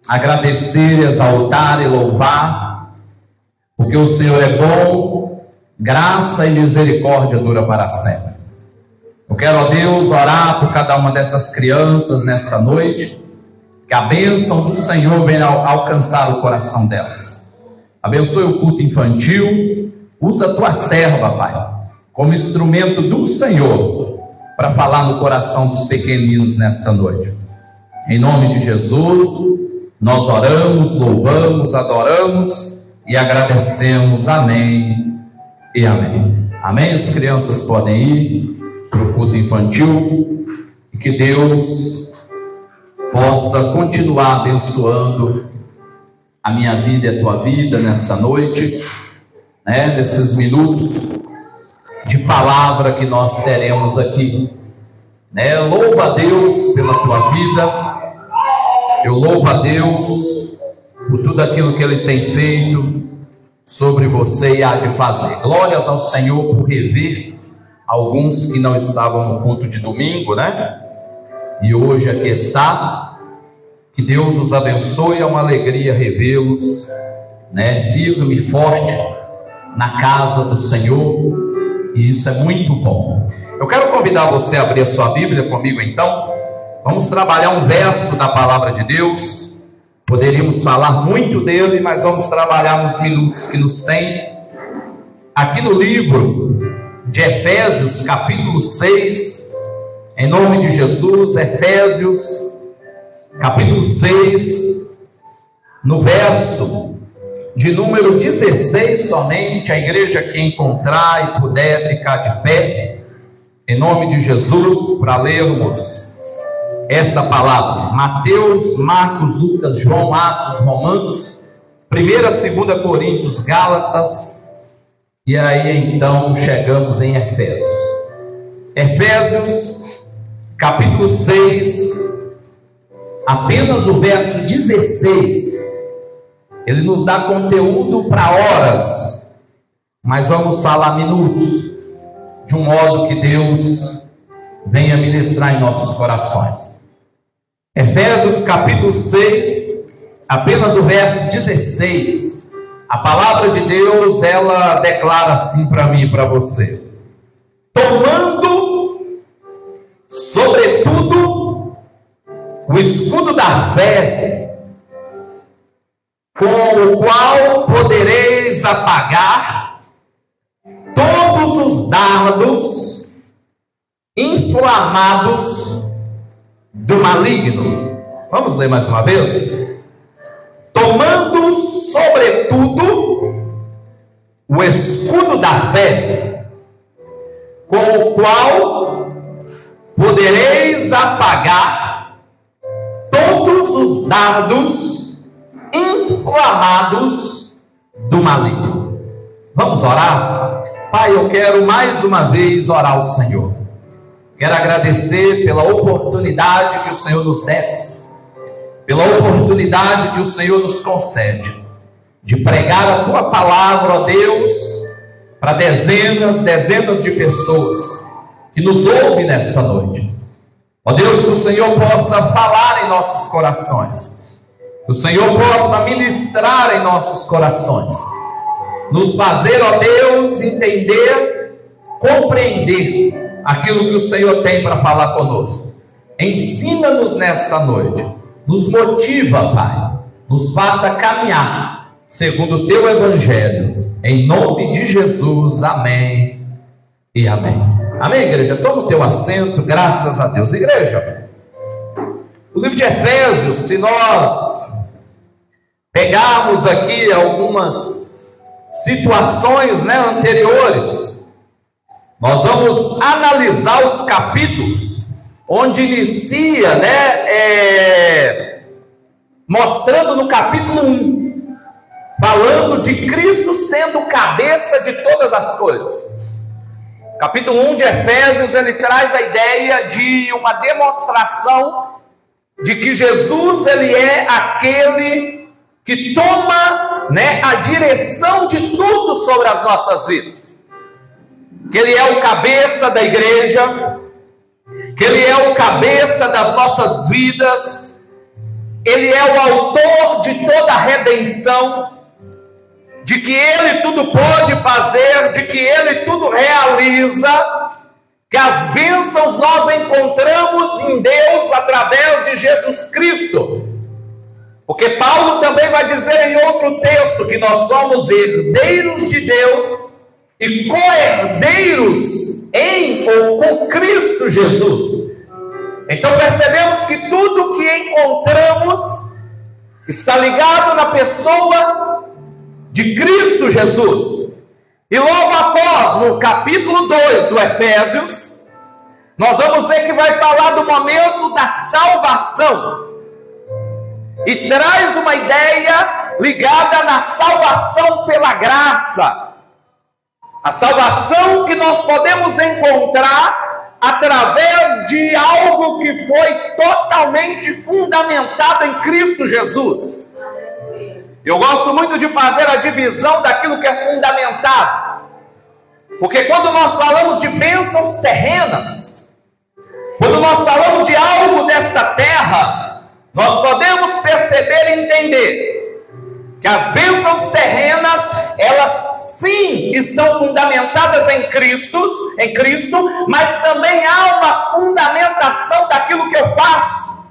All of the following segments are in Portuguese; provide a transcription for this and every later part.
agradecer, exaltar e louvar, porque o Senhor é bom, graça e misericórdia dura para sempre. Eu quero, ó Deus, orar por cada uma dessas crianças nessa noite, que a bênção do Senhor venha alcançar o coração delas. Abençoe o culto infantil, usa a tua serva, Pai, como instrumento do Senhor, para falar no coração dos pequeninos nesta noite. Em nome de Jesus, nós oramos, louvamos, adoramos e agradecemos. Amém e amém. Amém? As crianças podem ir para o culto infantil e que Deus possa continuar abençoando a minha vida e a tua vida nessa noite, nesses minutos de palavra que nós teremos aqui. Louva a Deus pela tua vida. Eu louvo a Deus por tudo aquilo que Ele tem feito sobre você e há de fazer. Glórias ao Senhor por rever alguns que não estavam no culto de domingo, E hoje aqui está. Que Deus os abençoe, é uma alegria revê-los, firme e forte na casa do Senhor, e isso é muito bom. Eu quero convidar você a abrir a sua Bíblia comigo então. Vamos trabalhar um verso da palavra de Deus. Poderíamos falar muito dele, mas vamos trabalhar nos minutos que nos tem. Aqui no livro de Efésios, capítulo 6, em nome de Jesus, Efésios, capítulo 6, no verso de número 16 somente. A igreja que encontrar e puder ficar de pé, em nome de Jesus, para lermos esta palavra. Mateus, Marcos, Lucas, João, Atos, Romanos, 1ª, 2ª Coríntios, Gálatas, e aí então chegamos em Efésios. Efésios, capítulo 6, apenas o verso 16, ele nos dá conteúdo para horas, mas vamos falar minutos, de um modo que Deus venha ministrar em nossos corações. Efésios capítulo 6, apenas o verso 16, a palavra de Deus, ela declara assim para mim e para você: tomando, sobretudo, o escudo da fé, com o qual podereis apagar todos os dardos inflamados do maligno. Vamos ler mais uma vez? Tomando, sobretudo, o escudo da fé, com o qual podereis apagar todos os dardos inflamados do maligno. Vamos orar? Pai, eu quero mais uma vez orar ao Senhor. Quero agradecer pela oportunidade que o Senhor nos desse, pela oportunidade que o Senhor nos concede, de pregar a Tua palavra, ó Deus, para dezenas de pessoas que nos ouvem nesta noite. Ó Deus, que o Senhor possa falar em nossos corações, que o Senhor possa ministrar em nossos corações, nos fazer, ó Deus, entender, compreender aquilo que o Senhor tem para falar conosco. Ensina-nos nesta noite, nos motiva, Pai, nos faça caminhar segundo o Teu Evangelho, em nome de Jesus. Amém e amém. Amém, igreja? Toma o teu assento, graças a Deus. Igreja, o livro de Efésios, se nós pegarmos aqui algumas situações anteriores, nós vamos analisar os capítulos onde inicia, mostrando no capítulo 1, falando de Cristo sendo cabeça de todas as coisas. Capítulo 1 de Efésios, ele traz a ideia de uma demonstração de que Jesus, ele é aquele que toma, a direção de tudo sobre as nossas vidas. Que ele é o cabeça da igreja, que ele é o cabeça das nossas vidas, Ele é o autor de toda a redenção, de que Ele tudo pode fazer, de que Ele tudo realiza, que as bênçãos nós encontramos em Deus através de Jesus Cristo. Porque Paulo também vai dizer em outro texto que nós somos herdeiros de Deus e co-herdeiros em ou com Cristo Jesus. Então percebemos que tudo que encontramos está ligado na pessoa de Cristo Jesus. E logo após, no capítulo 2 do Efésios, nós vamos ver que vai falar do momento da salvação. E traz uma ideia ligada na salvação pela graça. A salvação que nós podemos encontrar através de algo que foi totalmente fundamentado em Cristo Jesus. Eu gosto muito de fazer a divisão daquilo que é fundamentado. Porque quando nós falamos de bênçãos terrenas, quando nós falamos de algo desta terra, nós podemos perceber e entender que as bênçãos terrenas, elas sim estão fundamentadas em Cristo, mas também há uma fundamentação daquilo que eu faço,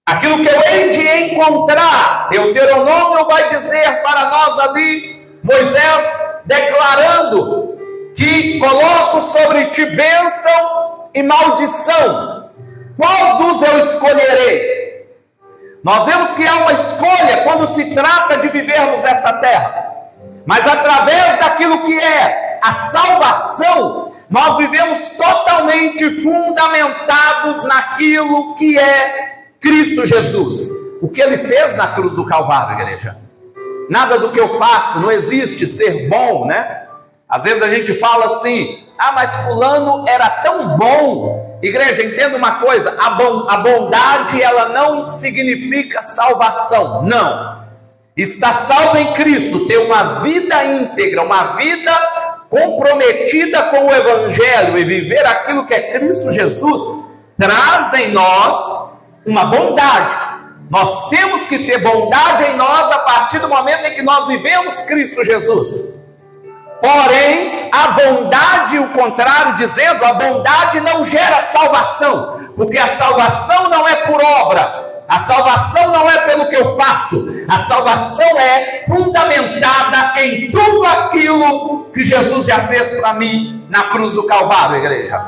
aquilo que eu hei de encontrar. Deuteronômio vai dizer para nós ali, Moisés declarando que coloco sobre ti bênção e maldição. Qual dos eu escolherei? Nós vemos que há uma escolha quando se trata de vivermos esta terra. Mas através daquilo que é a salvação, nós vivemos totalmente fundamentados naquilo que é Cristo Jesus. O que Ele fez na cruz do Calvário, igreja. Nada do que eu faço, não existe ser bom, né? Às vezes a gente fala assim, mas fulano era tão bom. Igreja, entenda uma coisa, a bondade, ela não significa salvação, não. Estar salvo em Cristo, ter uma vida íntegra, uma vida comprometida com o Evangelho e viver aquilo que é Cristo Jesus, traz em nós uma bondade. Nós temos que ter bondade em nós a partir do momento em que nós vivemos Cristo Jesus. Porém, a bondade, o contrário, dizendo, a bondade não gera salvação, porque a salvação não é por obra, a salvação não é pelo que eu faço, a salvação é fundamentada em tudo aquilo que Jesus já fez para mim na cruz do Calvário, igreja,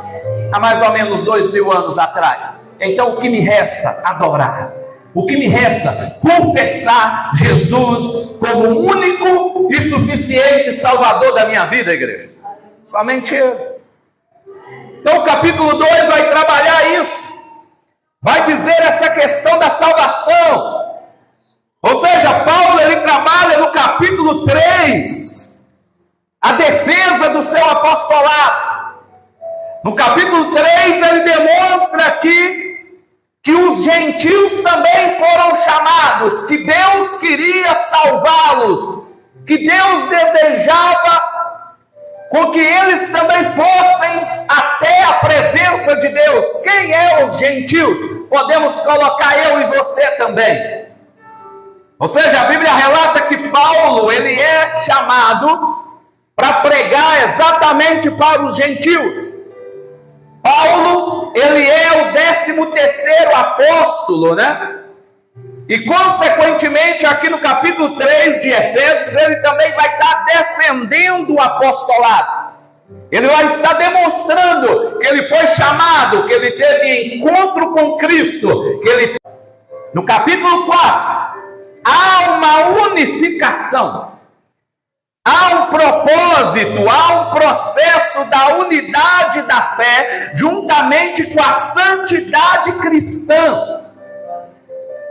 há mais ou menos 2000 anos atrás. Então o que me resta? Adorar. O que me resta? Confessar Jesus como o único e suficiente Salvador da minha vida, igreja. Somente Ele. Então o capítulo 2 vai trabalhar isso. Vai dizer essa questão da salvação. Ou seja, Paulo ele trabalha no capítulo 3 a defesa do seu apostolado. No capítulo 3 ele demonstra aqui que os gentios também foram chamados, que Deus queria salvá-los, que Deus desejava com que eles também fossem até a presença de Deus. Quem é os gentios? Podemos colocar eu e você também. Ou seja, a Bíblia relata que Paulo, ele é chamado para pregar exatamente para os gentios. Paulo, ele é o 13º apóstolo, né? E consequentemente aqui no capítulo 3 de Efésios, ele também vai estar defendendo o apostolado. Ele vai estar demonstrando que ele foi chamado, que ele teve encontro com Cristo, que ele... No capítulo 4, há uma unificação. Há um propósito, há um processo da unidade da fé, juntamente com a santidade cristã.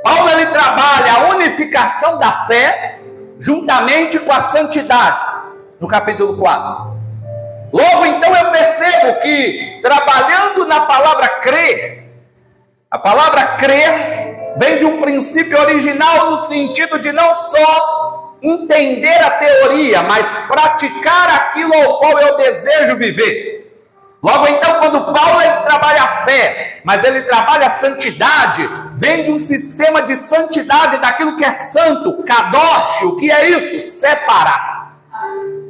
Paulo ele trabalha a unificação da fé, juntamente com a santidade, no capítulo 4. Logo então eu percebo que, trabalhando na palavra crer, a palavra crer vem de um princípio original no sentido de não só entender a teoria, mas praticar aquilo ao qual eu desejo viver. Logo então, quando Paulo ele trabalha a fé, mas ele trabalha a santidade, vem de um sistema de santidade daquilo que é santo, kadosh. O que é isso? Separar.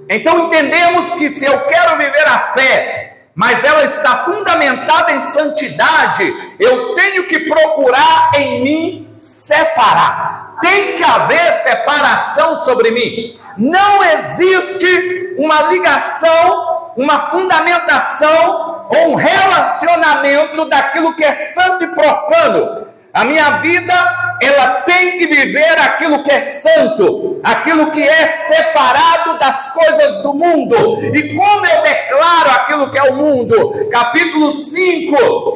Então entendemos que se eu quero viver a fé, mas ela está fundamentada em santidade, eu tenho que procurar em mim separar. Tem que haver separação sobre mim. Não existe uma ligação, uma fundamentação ou um relacionamento daquilo que é santo e profano. A minha vida, ela tem que viver aquilo que é santo, aquilo que é separado das coisas do mundo. E como eu declaro aquilo que é o mundo? Capítulo 5,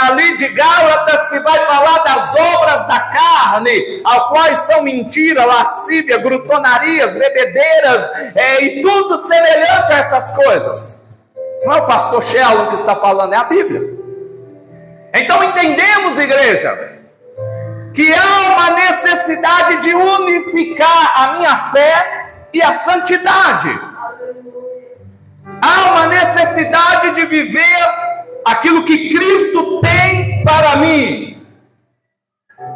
ali de Gálatas, que vai falar das obras da carne, as quais são mentira, lascívia, glutonarias, bebedeiras, e tudo semelhante a essas coisas. Não é o pastor Shelton que está falando, é a Bíblia. Então entendemos, igreja, que há uma necessidade de unificar a minha fé e a santidade. Há uma necessidade de viver aquilo que Cristo tem para mim.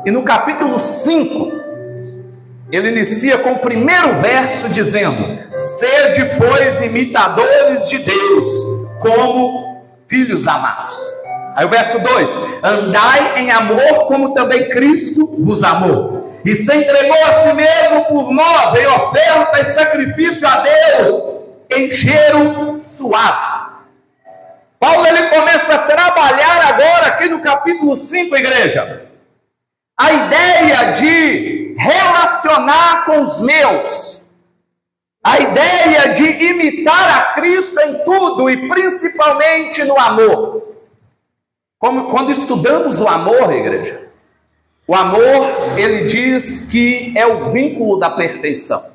E no capítulo 5, ele inicia com o primeiro verso dizendo: sede, pois, imitadores de Deus, como filhos amados. Aí o verso 2: andai em amor, como também Cristo vos amou, e se entregou a si mesmo por nós, em oferta e sacrifício a Deus, em cheiro suave. Paulo, ele começa a trabalhar agora aqui no capítulo 5, igreja, a ideia de relacionar com os meus, a ideia de imitar a Cristo em tudo e principalmente no amor. Quando estudamos o amor, igreja, o amor, ele diz que é o vínculo da perfeição.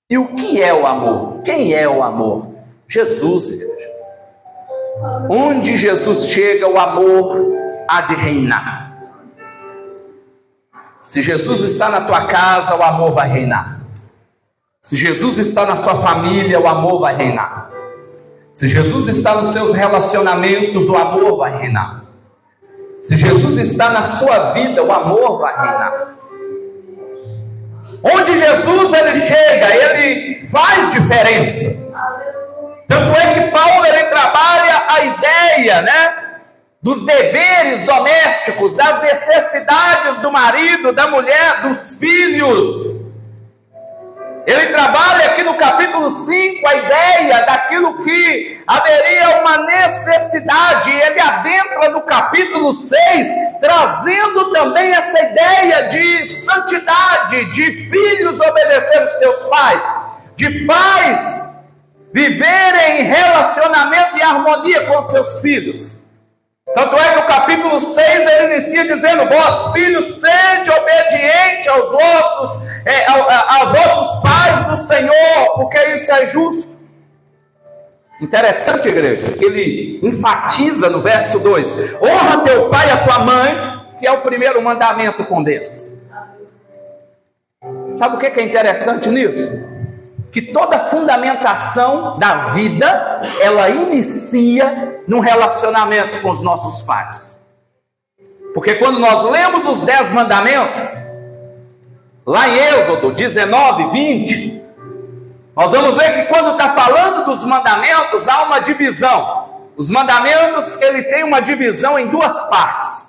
E o que é o amor? Quem é o amor? Jesus, igreja. Onde Jesus chega, o amor há de reinar. Se Jesus está na tua casa, o amor vai reinar. Se Jesus está na sua família, o amor vai reinar. Se Jesus está nos seus relacionamentos, o amor vai reinar. Se Jesus está na sua vida, o amor vai reinar. Onde Jesus ele chega, ele faz diferença. Tanto é que Paulo ele trabalha a ideia, dos deveres domésticos, das necessidades do marido, da mulher, dos filhos. Ele trabalha aqui no capítulo 5 a ideia daquilo que haveria uma necessidade. Ele adentra no capítulo 6, trazendo também essa ideia de santidade, de filhos obedecer os seus pais, de pais viverem em relacionamento e harmonia com seus filhos. Tanto é que o capítulo 6 ele inicia dizendo: vós filhos, sede obediente aos vossos pais do Senhor, porque isso é justo. Interessante, igreja, ele enfatiza no verso 2: honra teu pai e a tua mãe, que é o primeiro mandamento com Deus. Sabe o que é interessante nisso? Que toda fundamentação da vida, ela inicia num relacionamento com os nossos pais. Porque quando nós lemos os 10 mandamentos, lá em Êxodo 19, 20, nós vamos ver que quando está falando dos mandamentos, há uma divisão. Os mandamentos, ele tem uma divisão em 2 partes.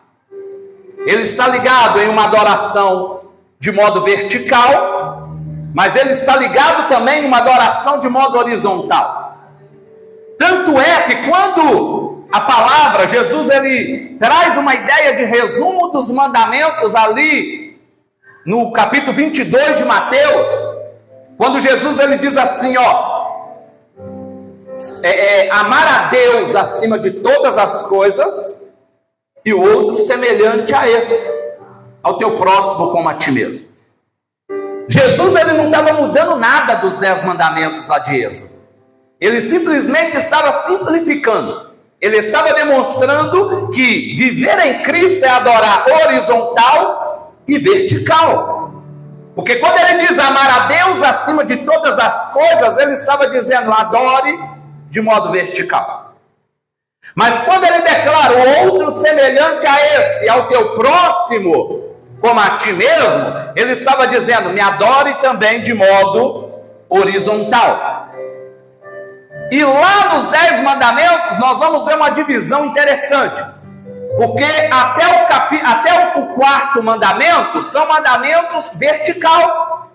Ele está ligado em uma adoração de modo vertical, mas ele está ligado também em uma adoração de modo horizontal. Tanto é que quando a palavra, Jesus, ele traz uma ideia de resumo dos mandamentos ali, no capítulo 22 de Mateus, quando Jesus, ele diz assim, amar a Deus acima de todas as coisas, e o outro semelhante a esse, ao teu próximo como a ti mesmo. Jesus, ele não estava mudando nada dos 10 mandamentos lá de Êxodo. Ele simplesmente estava simplificando. Ele estava demonstrando que viver em Cristo é adorar horizontal e vertical. Porque quando ele diz amar a Deus acima de todas as coisas, ele estava dizendo adore de modo vertical. Mas quando ele declara o outro semelhante a esse, ao teu próximo, como a ti mesmo, ele estava dizendo, me adore também de modo horizontal. E lá nos 10 mandamentos, nós vamos ver uma divisão interessante. Porque até o quarto mandamento, são mandamentos vertical.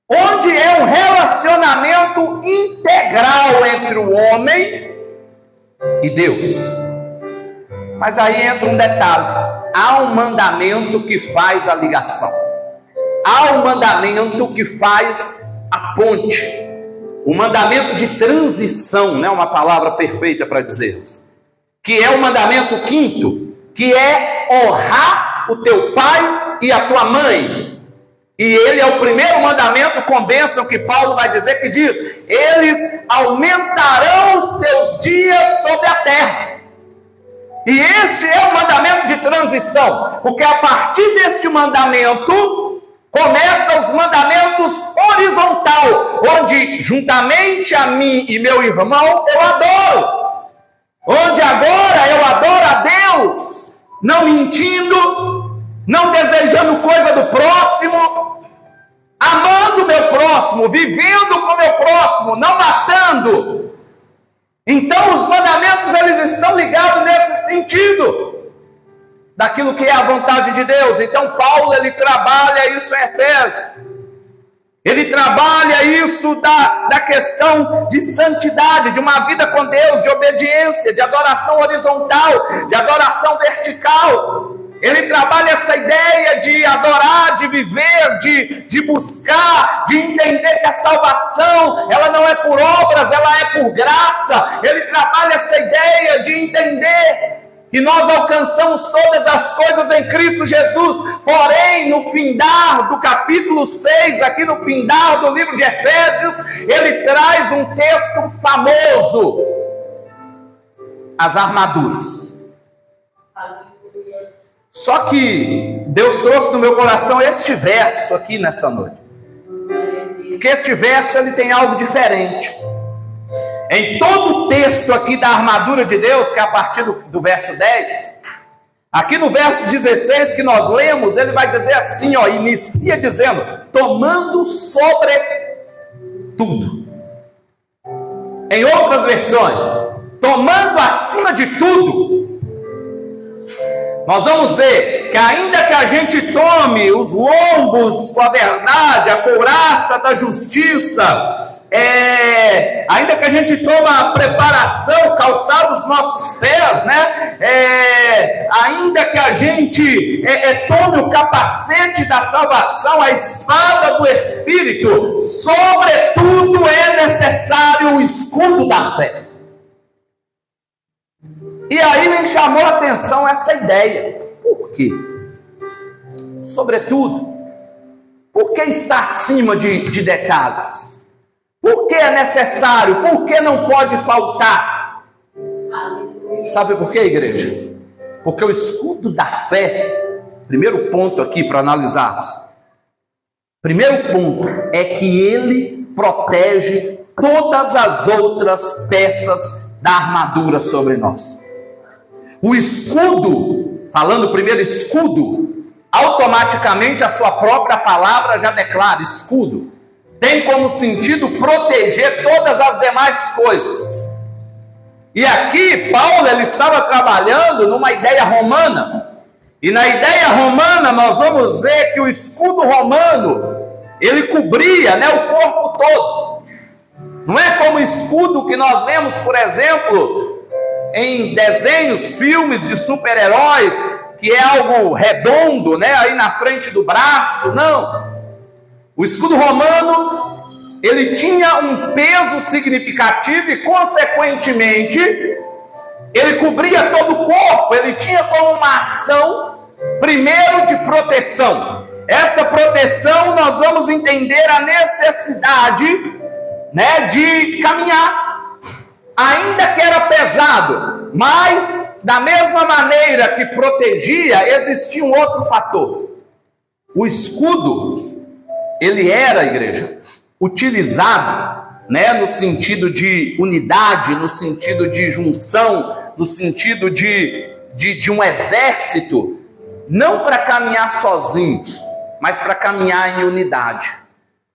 Onde é um relacionamento integral entre o homem e Deus. Mas aí entra um detalhe. Há um mandamento que faz a ligação. Há um mandamento que faz a ponte. O mandamento de transição, né? Uma palavra perfeita para dizermos. Que é o mandamento quinto, que é honrar o teu pai e a tua mãe. E ele é o primeiro mandamento com bênção que Paulo vai dizer, que diz, eles aumentarão os teus dias sobre a terra. E este é o mandamento de transição, porque a partir deste mandamento, começam os mandamentos horizontal, onde juntamente a mim e meu irmão eu adoro. Onde agora eu adoro a Deus, não mentindo, não desejando coisa do próximo, amando o meu próximo, vivendo com o meu próximo, não matando. Então os mandamentos, eles estão ligados nesse sentido, daquilo que é a vontade de Deus. Então Paulo, ele trabalha isso em Efésios. Ele trabalha isso da questão de santidade, de uma vida com Deus, de obediência, de adoração horizontal, de adoração vertical. Ele trabalha essa ideia de adorar, de viver, de buscar, de entender que a salvação, ela não é por obras, ela é por graça. Ele trabalha essa ideia de entender que nós alcançamos todas as coisas em Cristo Jesus. Porém, no findar do capítulo 6, aqui no findar do livro de Efésios, ele traz um texto famoso: as armaduras. Só que Deus trouxe no meu coração este verso aqui nessa noite, porque este verso, ele tem algo diferente. Em todo o texto aqui da armadura de Deus, que é a partir do verso 10, aqui no verso 16 que nós lemos, ele vai dizer assim, ó, inicia dizendo, tomando sobre tudo. Em outras versões, tomando acima de tudo. Nós vamos ver que ainda que a gente tome os lombos com a verdade, a couraça da justiça, ainda que a gente tome a preparação, calçar os nossos pés, né? Ainda que a gente tome o capacete da salvação, a espada do Espírito, sobretudo é necessário o escudo da fé. E aí me chamou a atenção essa ideia. Por quê? Sobretudo, por que está acima de detalhes? Por que é necessário? Por que não pode faltar? Sabe por quê, igreja? Porque o escudo da fé, primeiro ponto aqui para analisarmos, primeiro ponto é que ele protege todas as outras peças da armadura sobre nós. O escudo, falando primeiro escudo, automaticamente a sua própria palavra já declara escudo. Tem como sentido proteger todas as demais coisas. E aqui Paulo, ele estava trabalhando numa ideia romana. E na ideia romana nós vamos ver que o escudo romano, ele cobria, né, o corpo todo. Não é como o escudo que nós vemos, por exemplo, em desenhos, filmes de super-heróis, que é algo redondo, né, aí na frente do braço. Não. O escudo romano, ele tinha um peso significativo e, consequentemente, ele cobria todo o corpo. Ele tinha como uma ação, primeiro, de proteção. Esta proteção, nós vamos entender a necessidade, né, de caminhar. Ainda que era pesado, mas da mesma maneira que protegia, existia um outro fator. O escudo, ele era, igreja, utilizado, né, no sentido de unidade, no sentido de junção, no sentido de um exército, não para caminhar sozinho, mas para caminhar em unidade.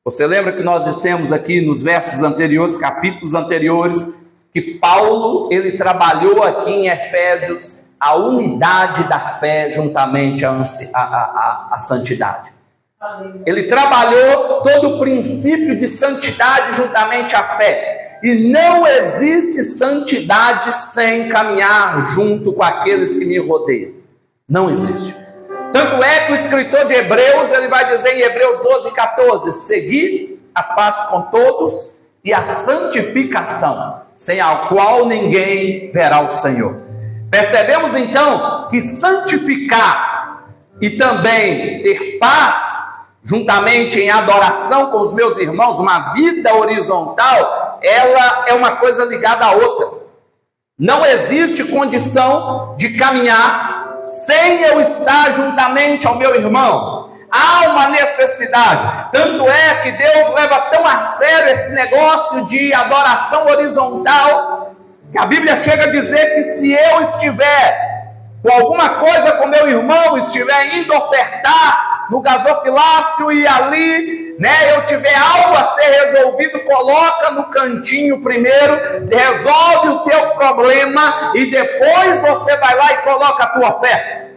Você lembra que nós dissemos aqui nos versos anteriores, capítulos anteriores, que Paulo, ele trabalhou aqui em Efésios a unidade da fé juntamente à santidade. Ele trabalhou todo o princípio de santidade juntamente à fé. E não existe santidade sem caminhar junto com aqueles que me rodeiam. Não existe. Tanto é que o escritor de Hebreus, ele vai dizer em Hebreus 12:14, segui a paz com todos e a santificação, sem a qual ninguém verá o Senhor. Percebemos então que santificar e também ter paz, juntamente em adoração com os meus irmãos, uma vida horizontal, ela é uma coisa ligada à outra. Não existe condição de caminhar sem eu estar juntamente ao meu irmão. Há uma necessidade. Tanto é que Deus leva tão a sério esse negócio de adoração horizontal, que a Bíblia chega a dizer que se eu estiver com alguma coisa com meu irmão, estiver indo ofertar no gasofilácio e ali, eu tiver algo a ser resolvido, coloca no cantinho primeiro, resolve o teu problema e depois você vai lá e coloca a tua oferta.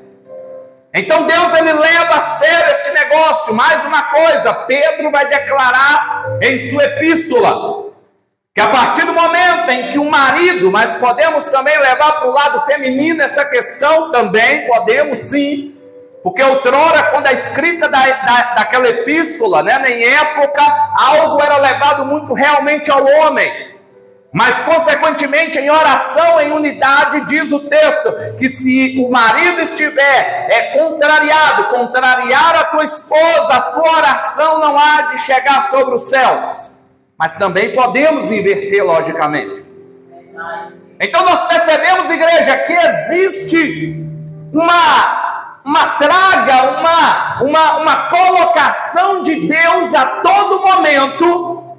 Então Deus, ele leva a sério este negócio. Mais uma coisa, Pedro vai declarar em sua epístola, que a partir do momento em que o marido, mas podemos também levar para o lado feminino essa questão também, podemos sim, porque outrora, quando a escrita daquela epístola, em época, algo era levado muito realmente ao homem, mas consequentemente em oração, em unidade, diz o texto, que se o marido estiver contrariar a tua esposa, a sua oração não há de chegar sobre os céus. Mas também podemos inverter, logicamente. Então nós percebemos, igreja, que existe uma traga, uma colocação de Deus a todo momento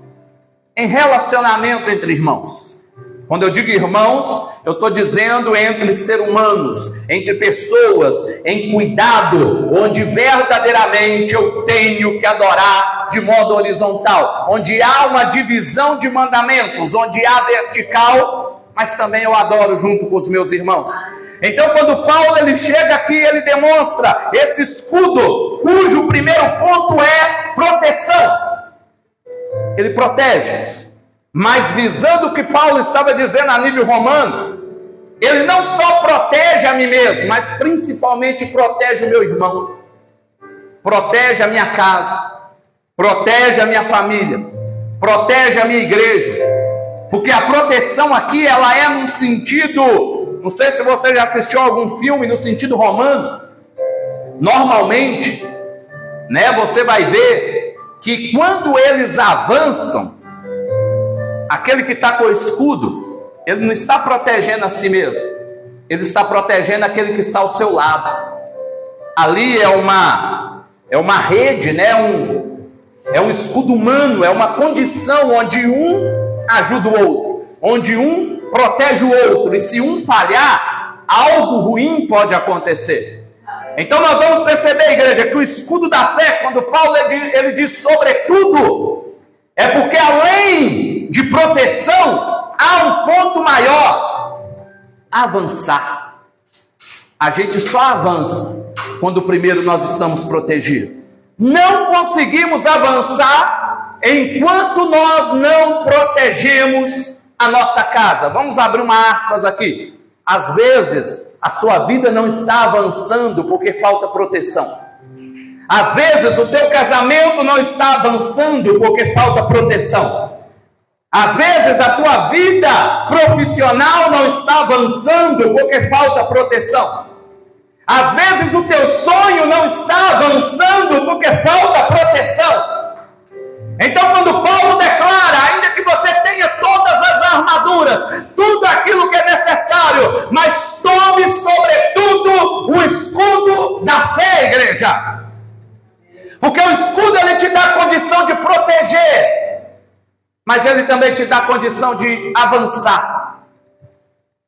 em relacionamento entre irmãos. Quando eu digo irmãos, eu estou dizendo entre seres humanos, entre pessoas, em cuidado, onde verdadeiramente eu tenho que adorar de modo horizontal, onde há uma divisão de mandamentos, onde há vertical, mas também eu adoro junto com os meus irmãos. Então, quando Paulo ele chega aqui, ele demonstra esse escudo, cujo primeiro ponto é proteção. Ele protege, mas visando o que Paulo estava dizendo a nível romano, ele não só protege a mim mesmo, mas principalmente protege o meu irmão, protege a minha casa, protege a minha família, protege a minha igreja, porque a proteção aqui, ela é num sentido, não sei se você já assistiu a algum filme no sentido romano, normalmente, você vai ver que quando eles avançam, aquele que está com o escudo, ele não está protegendo a si mesmo, ele está protegendo aquele que está ao seu lado. Ali é uma rede, é um escudo humano, é uma condição onde um ajuda o outro, onde um protege o outro, e se um falhar, algo ruim pode acontecer. Então nós vamos perceber, igreja, que o escudo da fé, quando Paulo ele diz sobretudo, é porque além de proteção, há um ponto maior: avançar. A gente só avança quando primeiro nós estamos protegidos. Não conseguimos avançar enquanto nós não protegemos a nossa casa. Vamos abrir uma aspas aqui. Às vezes, a sua vida não está avançando porque falta proteção. Às vezes, o teu casamento não está avançando porque falta proteção. Às vezes, a tua vida profissional não está avançando porque falta proteção. Às vezes, o teu sonho não está avançando porque falta proteção. Então, quando Paulo declara, ainda que você tenha todas as armaduras, tudo aquilo que é necessário, mas tome sobretudo o escudo da fé, igreja. Porque o escudo, ele te dá a condição de proteger, mas ele também te dá a condição de avançar.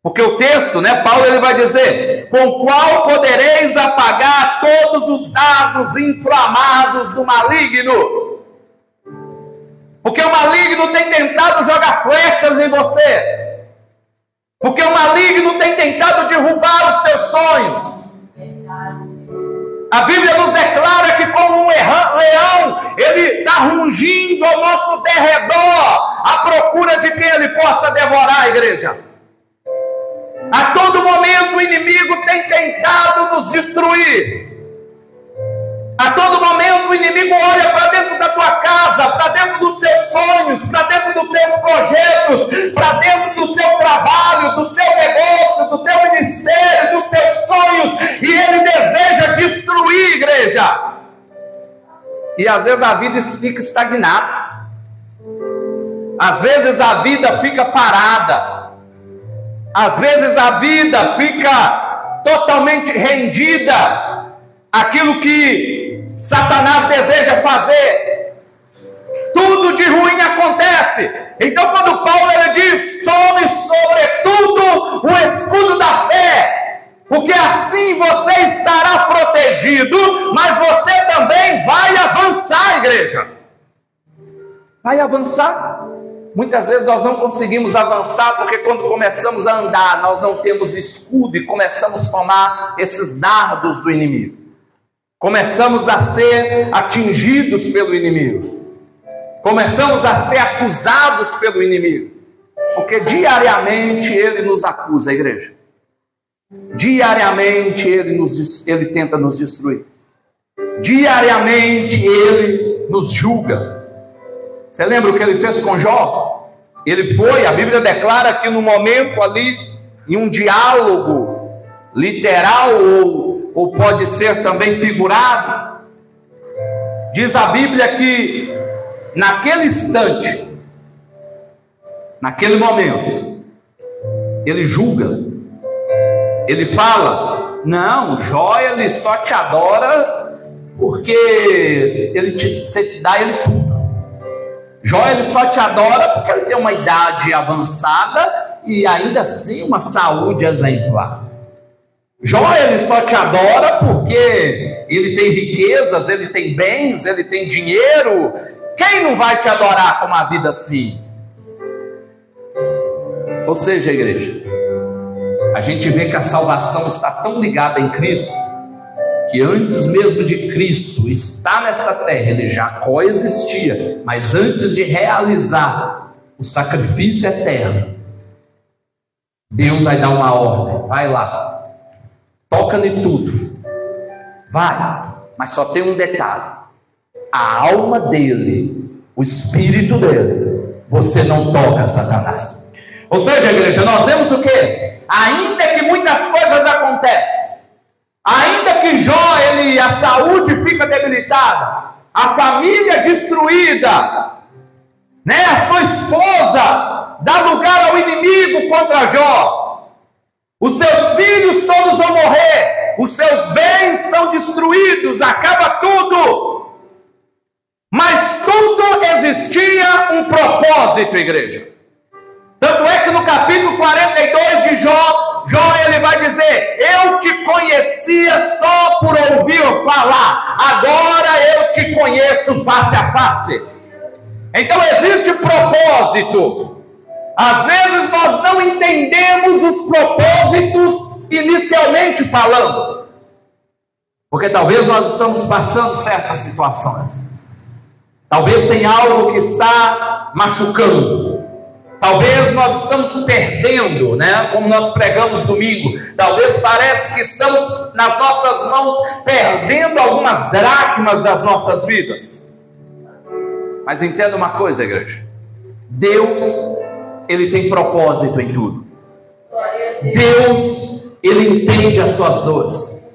Porque o texto, Paulo ele vai dizer: com qual podereis apagar todos os dardos inflamados do maligno? Porque o maligno tem tentado jogar flechas em você. Porque o maligno tem tentado derrubar os teus sonhos. A Bíblia nos declara que como um leão, ele está rungindo ao nosso derredor, à procura de quem ele possa devorar, a igreja. A todo momento o inimigo tem tentado nos destruir. A todo momento o inimigo olha para dentro da tua casa, para dentro dos teus sonhos, para dentro dos teus projetos, para dentro do seu trabalho, do seu negócio, do teu ministério, dos teus sonhos, e ele deseja destruir, igreja. E às vezes a vida fica estagnada. Às vezes a vida fica parada. Às vezes a vida fica totalmente rendida àquilo que Satanás deseja fazer. Tudo de ruim acontece. Então quando Paulo ele diz: tome sobretudo o escudo da fé, porque assim você estará protegido, mas você também vai avançar, igreja. Vai avançar. Muitas vezes nós não conseguimos avançar, porque quando começamos a andar, nós não temos escudo e começamos a tomar esses dardos do inimigo. Começamos a ser atingidos pelo inimigo. Começamos a ser acusados pelo inimigo. Porque diariamente ele nos acusa, igreja. Diariamente ele tenta nos destruir. Diariamente ele nos julga. Você lembra o que ele fez com Jó? Ele foi, a Bíblia declara que no momento ali, em um diálogo literal, ou pode ser também figurado, diz a Bíblia que naquele instante, naquele momento, ele julga, ele fala: não, Jó ele só te adora porque você dá ele tudo. Jó ele só te adora porque ele tem uma idade avançada e ainda assim uma saúde exemplar. Jó ele só te adora porque ele tem riquezas, ele tem bens, ele tem dinheiro. Quem não vai te adorar com uma vida assim? Ou seja, igreja, a gente vê que a salvação está tão ligada em Cristo, que antes mesmo de Cristo estar nessa terra, ele já coexistia, mas antes de realizar o sacrifício eterno, Deus vai dar uma ordem: vai lá, toca-lhe tudo, vai, mas só tem um detalhe: a alma dele, o espírito dele, você não toca, Satanás. Ou seja, igreja, nós vemos o quê? Ainda que muitas coisas acontecem, ainda que Jó, a saúde fica debilitada, a família destruída, a sua esposa dá lugar ao inimigo contra Jó, os seus filhos todos vão morrer, os seus bens são destruídos, acaba tudo, mas tudo existia um propósito, igreja. Tanto é que no capítulo 42 de Jó ele vai dizer: eu te conhecia só por ouvir falar, agora eu te conheço face a face. Então existe propósito. Às vezes nós não entendemos os propósitos inicialmente falando, porque talvez nós estamos passando certas situações, talvez tenha algo que está machucando. Talvez nós estamos perdendo, como nós pregamos domingo. Talvez parece que estamos nas nossas mãos perdendo algumas dracmas das nossas vidas. Mas entenda uma coisa, igreja: Deus, ele tem propósito em tudo. Deus, ele entende as suas dores.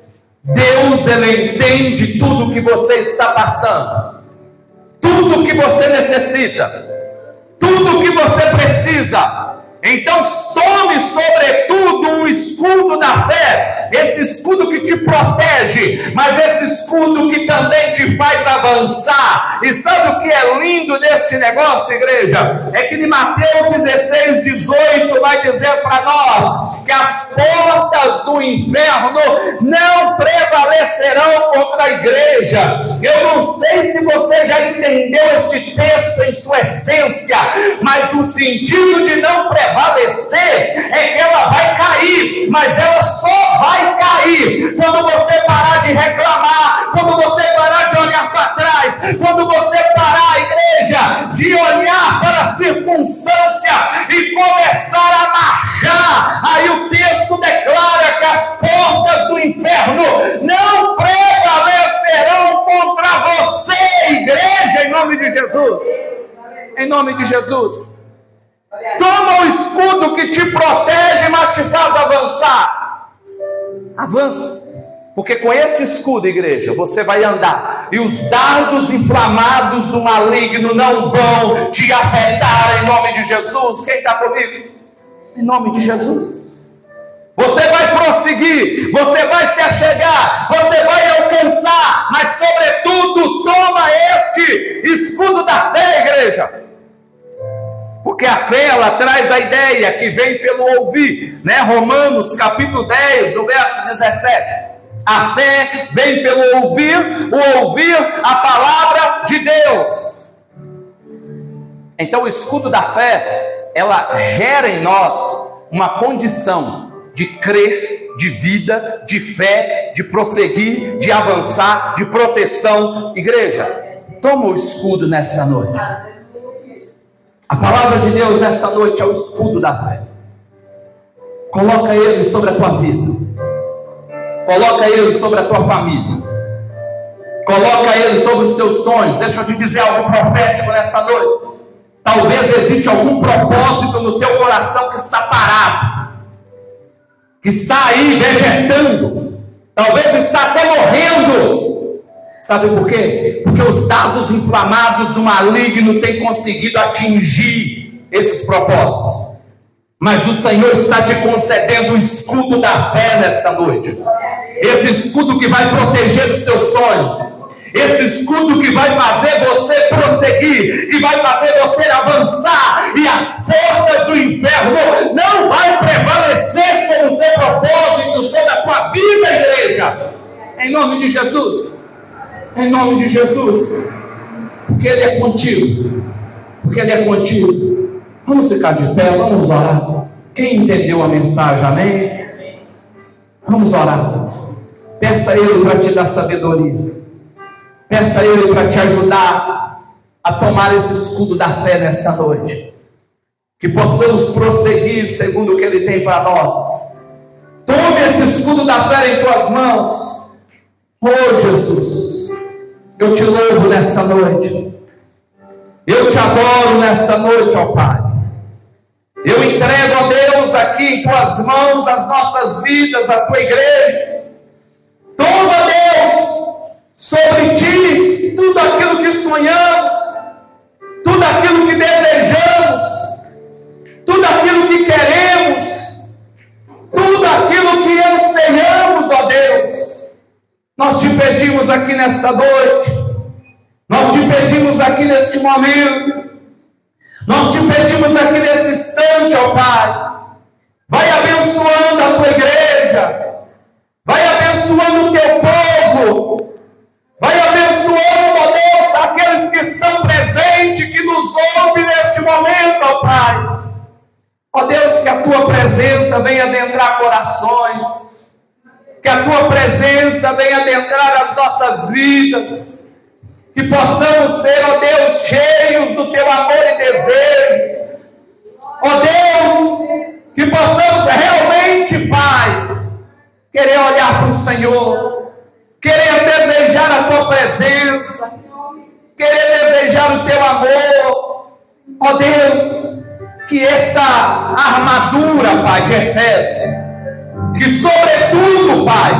Deus, ele entende tudo que você está passando, tudo que você necessita, tudo que você precisa. Então tome sobretudo o escudo da fé, esse escudo que te protege, mas esse escudo que também te faz avançar. E sabe o que é lindo neste negócio, igreja? É que em Mateus 16, 18 vai dizer para nós que as portas do inferno não prevalecerão contra a igreja. Eu não sei se você já entendeu este texto em sua essência, mas o sentido de não prevalecer é que ela vai cair, mas ela só vai cair quando você parar de reclamar, quando você parar de olhar para trás, quando você parar, igreja, de olhar para a circunstância e começar a marchar. Aí o texto declara que as portas do inferno não prevalecerão contra você, igreja, em nome de Jesus. Em nome de Jesus. Toma o escudo que te protege, mas te faz avançar. Avança. Porque com esse escudo, igreja, você vai andar. E os dardos inflamados do maligno não vão te afetar, em nome de Jesus. Quem está comigo? Em nome de Jesus. Você vai prosseguir, você vai se achegar, você vai alcançar. Mas sobretudo, toma este escudo da fé, igreja. Porque a fé, ela traz a ideia que vem pelo ouvir, né? Romanos capítulo 10, no verso 17. A fé vem pelo ouvir a palavra de Deus. Então o escudo da fé, ela gera em nós uma condição de crer, de vida, de fé, de prosseguir, de avançar, de proteção. Igreja, toma o escudo nessa noite. A palavra de Deus nessa noite é o escudo da fé. Coloca ele sobre a tua vida. Coloca ele sobre a tua família. Coloca ele sobre os teus sonhos. Deixa eu te dizer algo profético nessa noite. Talvez existe algum propósito no teu coração que está parado, que está aí vegetando, talvez está até morrendo. Sabe por quê? Porque os dardos inflamados do maligno têm conseguido atingir esses propósitos. Mas o Senhor está te concedendo o escudo da fé nesta noite. Esse escudo que vai proteger os teus sonhos. Esse escudo que vai fazer você prosseguir e vai fazer você avançar. E as portas do inferno não vai prevalecer sobre o teu propósito, sobre a tua vida, igreja. Em nome de Jesus. Em nome de Jesus, porque Ele é contigo, porque Ele é contigo. Vamos ficar de pé, vamos orar. Quem entendeu a mensagem, amém? Vamos orar. Peça a Ele para te dar sabedoria. Peça a Ele para te ajudar a tomar esse escudo da fé nesta noite. Que possamos prosseguir segundo o que Ele tem para nós. Tome esse escudo da fé em tuas mãos. Oh Jesus, eu te louvo nesta noite. Eu te adoro nesta noite, ó Pai. Eu entrego a Deus aqui em tuas mãos as nossas vidas, a tua igreja. Toma, Deus, sobre ti tudo aquilo que sonhamos, tudo aquilo que desejamos, tudo aquilo que queremos, tudo aquilo que anseiamos, ó Deus. Nós te pedimos aqui nesta noite, nós te pedimos aqui neste momento, nós te pedimos aqui nesse instante, ó Pai. Vai abençoando a tua igreja, vai abençoando o teu povo, vai abençoando, ó Deus, aqueles que estão presentes, que nos ouvem neste momento, ó Pai. Ó Deus, que a tua presença venha adentrar corações, que a tua presença venha adentrar as nossas vidas, que possamos ser, ó Deus, cheios do teu amor e desejo. Ó Deus, que possamos realmente, Pai, querer olhar para o Senhor, querer desejar a tua presença, querer desejar o teu amor. Ó Deus, que esta armadura, Pai, de Efésios, que sobretudo, Pai,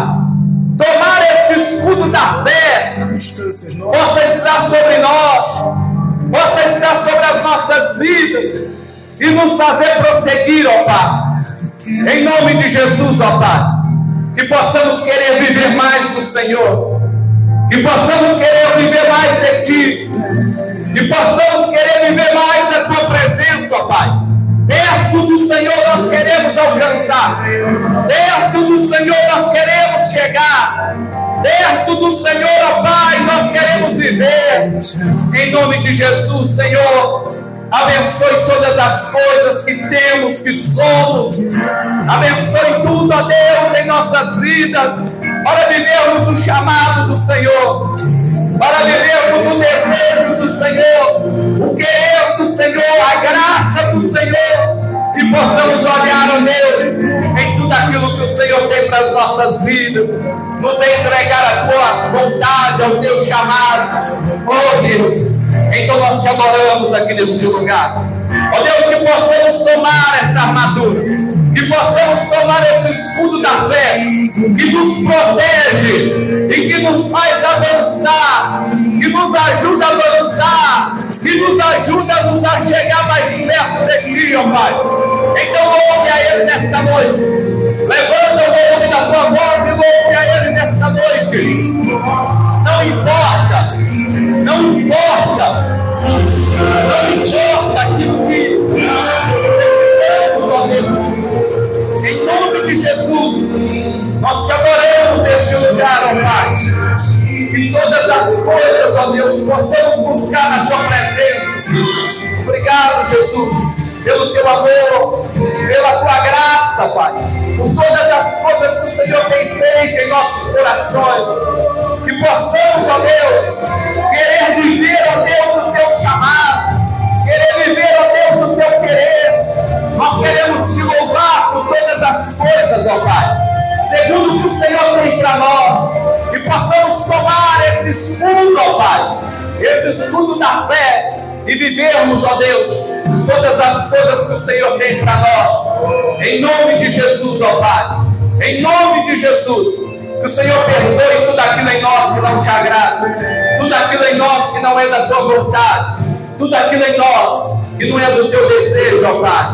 tomar este escudo da fé, possa estar sobre nós, possa estar sobre as nossas vidas, e nos fazer prosseguir, ó Pai. Em nome de Jesus, ó Pai, que possamos querer viver mais do Senhor, que possamos querer viver mais de Ti, que possamos querer viver mais da Tua presença, ó Pai. Perto do Senhor nós queremos alcançar, perto do Senhor nós queremos chegar, perto do Senhor, ó Pai, nós queremos viver. Em nome de Jesus, Senhor, abençoe todas as coisas que temos, que somos. Abençoe tudo, ó Deus, em nossas vidas, para vivermos o chamado do Senhor, para vivermos o desejo do Senhor, o querer do Senhor, a graça do Senhor, e possamos olhar, ó Deus, em tudo aquilo que o Senhor tem para as nossas vidas, nos entregar a Tua vontade, ao Teu chamado. Oh Deus, então nós Te adoramos aqui neste lugar. Ó Deus, que possamos tomar essa armadura, que possamos tomar esse escudo da fé, que nos protege e que nos faz avançar, que nos ajuda a avançar, que nos ajuda a nos chegar mais perto de Ti, ó Pai. Então ouve a Ele nesta noite, levanta o volume da Tua voz e ouve a Ele nesta noite. Não importa, não importa, não importa aquilo que precisamos, ó Deus. Em nome de Jesus, nós Te adoramos neste lugar, ó Pai. Que todas as coisas, ó Deus, possamos buscar na Tua presença. Obrigado, Jesus, pelo Teu amor, pela Tua graça, Pai, por todas as coisas que o Senhor tem feito em nossos corações. Que possamos, ó Deus, querer viver, ó Deus, o Teu chamado, querer viver, ó Deus, o Teu querer. Nós queremos Te louvar por todas as coisas, ó Pai, segundo o que o Senhor tem para nós, e possamos tomar esse escudo, ó Pai, esse escudo da fé, e vivermos, ó Deus, todas as coisas que o Senhor tem para nós. Em nome de Jesus, ó Pai, em nome de Jesus, que o Senhor perdoe tudo aquilo em nós que não Te agrada, tudo aquilo em nós que não é da Tua vontade, tudo aquilo em nós que não é do Teu desejo, ó Pai,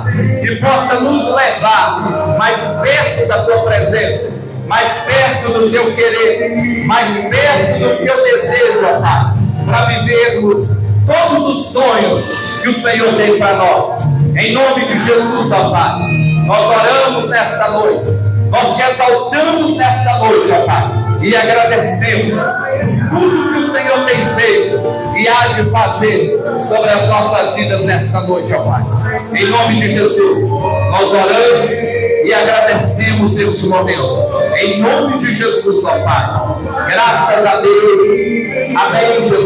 que possa nos levar mais perto da Tua presença, mais perto do Teu querer, mais perto do Teu desejo, ó Pai, para vivermos todos os sonhos que o Senhor tem para nós. Em nome de Jesus, ó Pai, nós oramos nesta noite, nós Te exaltamos nesta noite, ó Pai, e agradecemos tudo que o Senhor tem feito e há de fazer sobre as nossas vidas nesta noite, ó Pai. Em nome de Jesus, nós oramos e agradecemos neste momento. Em nome de Jesus, ó Pai. Graças a Deus. Amém, Jesus.